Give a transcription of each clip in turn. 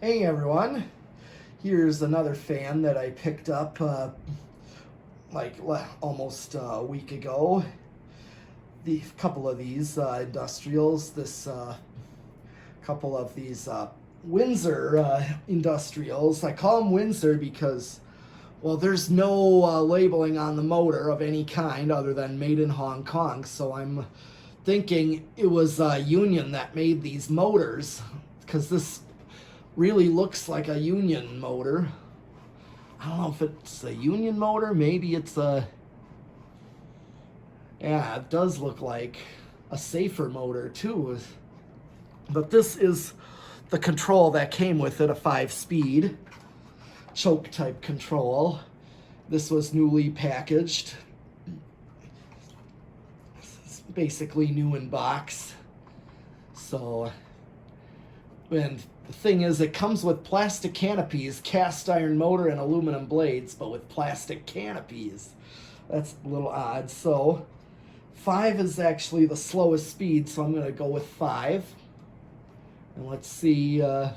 Hey everyone, here's another fan that I picked up almost a week ago. The couple of these industrials, this couple of these Windsor industrials. I call them Windsor because, well, there's no labeling on the motor of any kind other than made in Hong Kong, so I'm thinking it was Union that made these motors, because this really looks like a Union motor. I don't know if it's a Union motor. Maybe it's a... Yeah, it does look like a safer motor too. But this is the control that came with it, a 5-speed choke type control. This was newly packaged. It's basically new in box. So, and the thing is, it comes with plastic canopies, cast iron motor, and aluminum blades, but with plastic canopies. That's a little odd. So 5 is actually the slowest speed, so I'm going to go with 5. And let's see what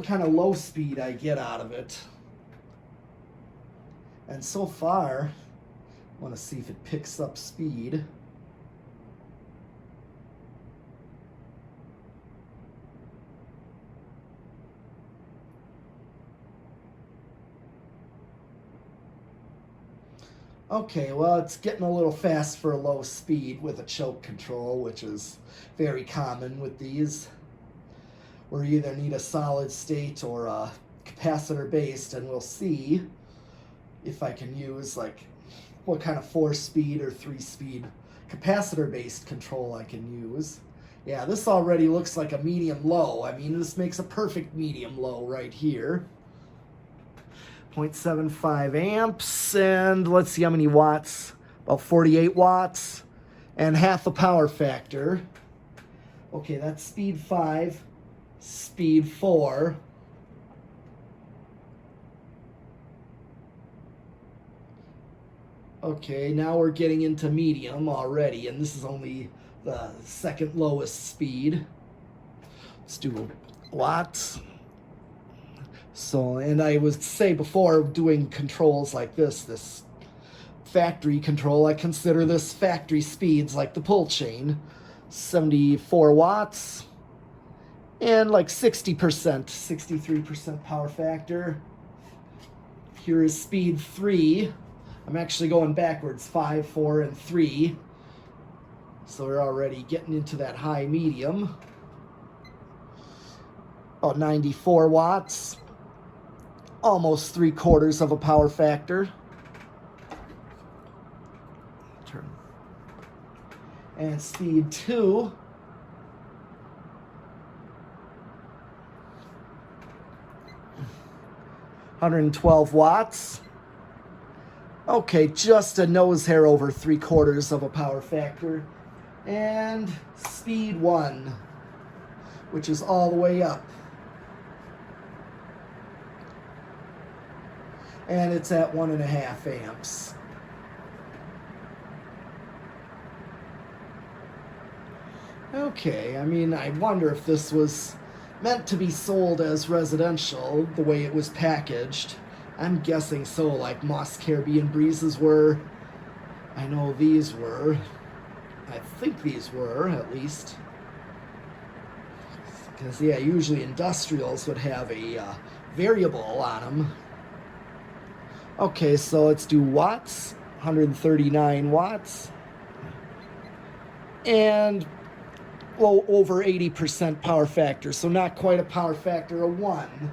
kind of low speed I get out of it. And so far, I want to see if it picks up speed. Okay, well, it's getting a little fast for a low speed with a choke control, which is very common with these, where you either need a solid state or a capacitor based, and we'll see if I can use what kind of 4-speed or 3-speed capacitor based control I can use. Yeah, this already looks like a medium low. I mean, this makes a perfect medium low right here. 0.75 amps, and let's see how many watts. About 48 watts, and half a power factor. Okay, that's speed 5, speed 4. Okay, now we're getting into medium already, and this is only the second lowest speed. Let's do watts. So, and I would say before, doing controls like this factory control, I consider this factory speeds, like the pull chain. 74 watts and like 60%, 63% power factor. Here is speed 3. I'm actually going backwards, 5, 4, and 3. So we're already getting into that high medium. About 94 watts. Almost 3/4 of a power factor. Turn. And speed 2. $112 watts. Okay, just a nose hair over 3/4 of a power factor. And speed 1, which is all the way up. And it's at 1.5 amps. Okay, I mean, I wonder if this was meant to be sold as residential, the way it was packaged. I'm guessing so, like Moss Caribbean Breezes were. I know these were. I think these were, at least. Because, yeah, usually industrials would have a variable on them. Okay, so let's do watts. 139 watts. And, well, over 80% power factor, so not quite a power factor of 1.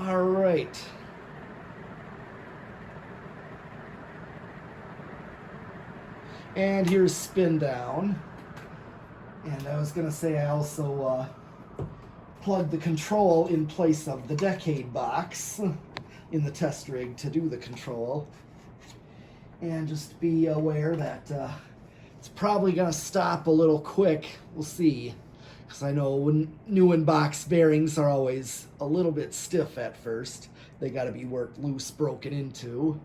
All right. And here's Spindown. And I was going to say I also plug the control in place of the decade box in the test rig to do the control. And just be aware that it's probably going to stop a little quick. We'll see. Because I know when new in box bearings are always a little bit stiff at first. They got to be worked loose, broken into.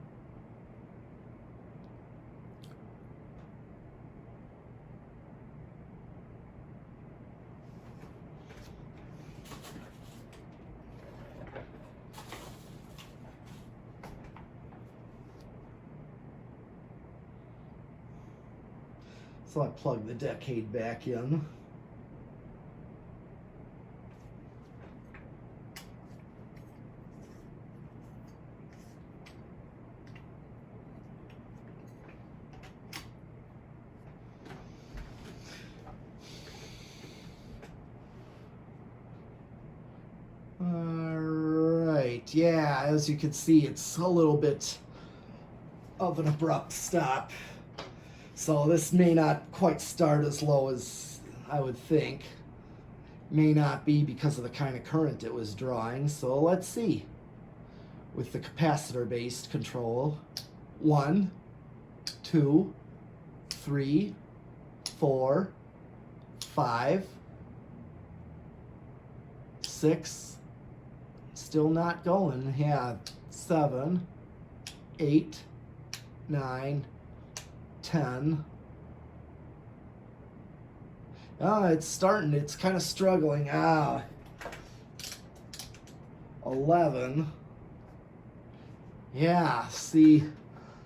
So I plug the decade back in. Alright, yeah, as you can see, it's a little bit of an abrupt stop. So this may not quite start as low as I would think. May not be because of the kind of current it was drawing. So let's see. With the capacitor-based control. 1, 2, 3, 4, 5, 6. Still not going. Yeah, 7, 8, 9, 10. It's starting. It's kind of struggling. 11. Yeah, see,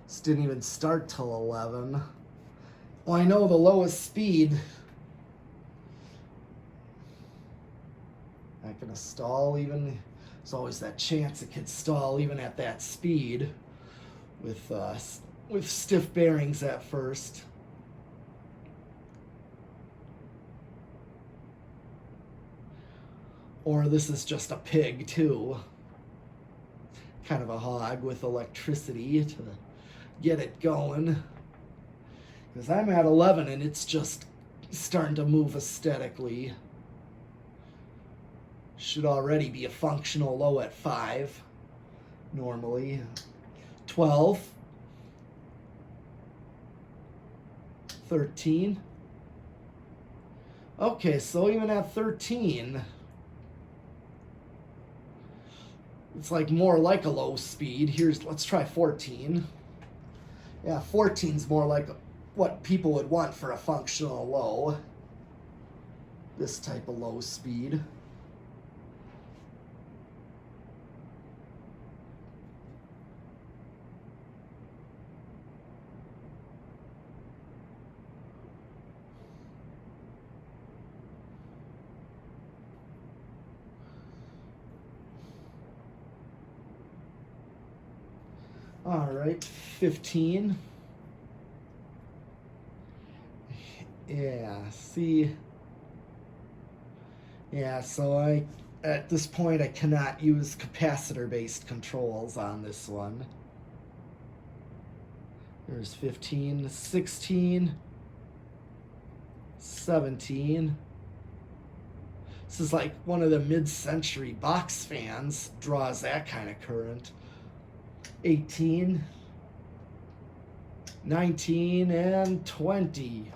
this didn't even start till 11. Well, I know the lowest speed. Not gonna stall even. There's always that chance it could stall even at that speed with stiff bearings at first. Or this is just a pig too. Kind of a hog with electricity to get it going. Because I'm at 11 and it's just starting to move aesthetically. Should already be a functional low at 5 normally. 12. 13. Okay, so even at 13, it's like more like a low speed. Let's try 14. Yeah, 14's more like what people would want for a functional low. This type of low speed. All right, 15. Yeah, see. Yeah, so at this point I cannot use capacitor-based controls on this one. There's 15, 16, 17. This is like one of the mid-century box fans draws that kind of current. 18, 19, and 20.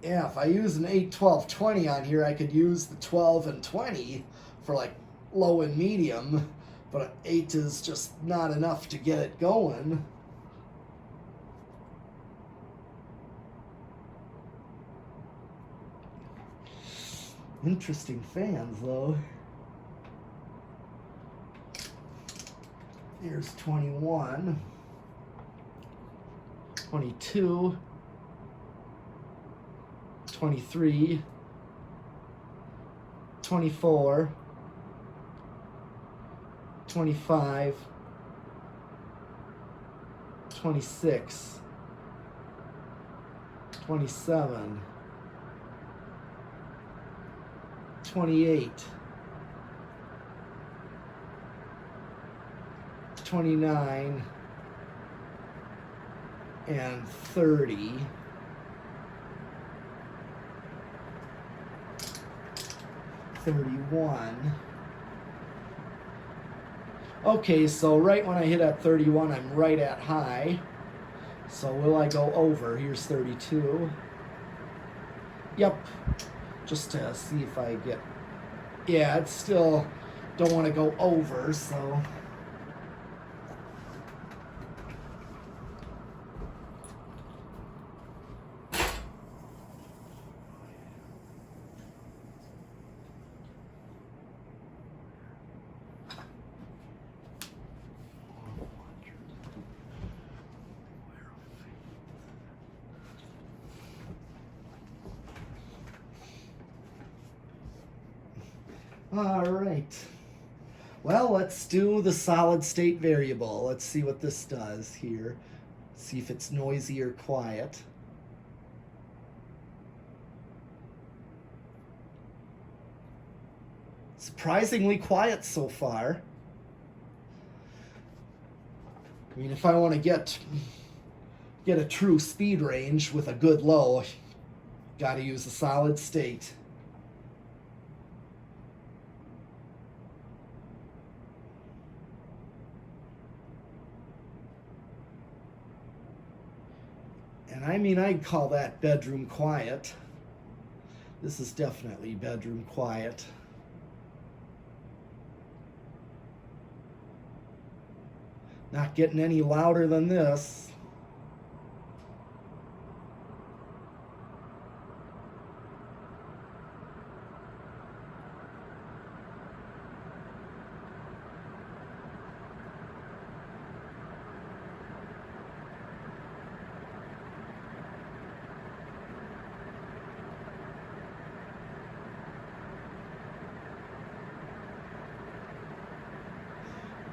Yeah, if I use an 8, 12, 20 on here, I could use the 12 and 20 for like low and medium, but 8 is just not enough to get it going. Interesting fans, though. Here's 21, 22, 23, 24, 25, 26, 27, 28, 29, and 30. 31. Okay, so right when I hit at 31, I'm right at high. So will I go over? Here's 32. Yep. Just to see if I get... Yeah, it's still... Don't want to go over, so... All right. Well, let's do the solid state variable. Let's see what this does here. See if it's noisy or quiet. Surprisingly quiet so far. I mean, if I want to get a true speed range with a good low, got to use a solid state. And I mean, I'd call that bedroom quiet. This is definitely bedroom quiet. Not getting any louder than this.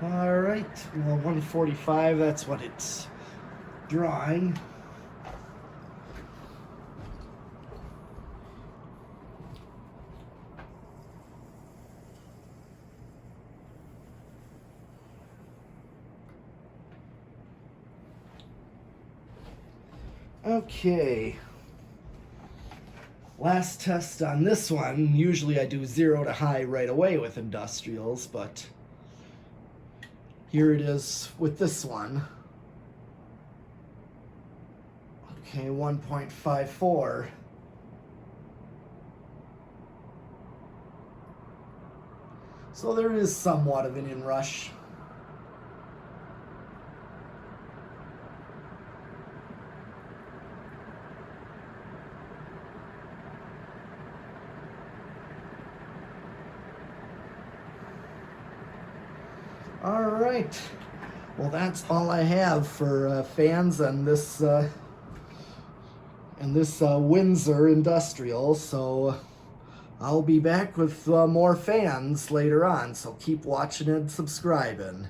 All right, well, 145, that's what it's drawing. Okay. Last test on this one. Usually I do 0 to high right away with industrials, but here it is with this one. Okay, 1.54. So there is somewhat of an inrush. All right. Well, that's all I have for fans on this Windsor Industrial. So I'll be back with more fans later on. So keep watching and subscribing.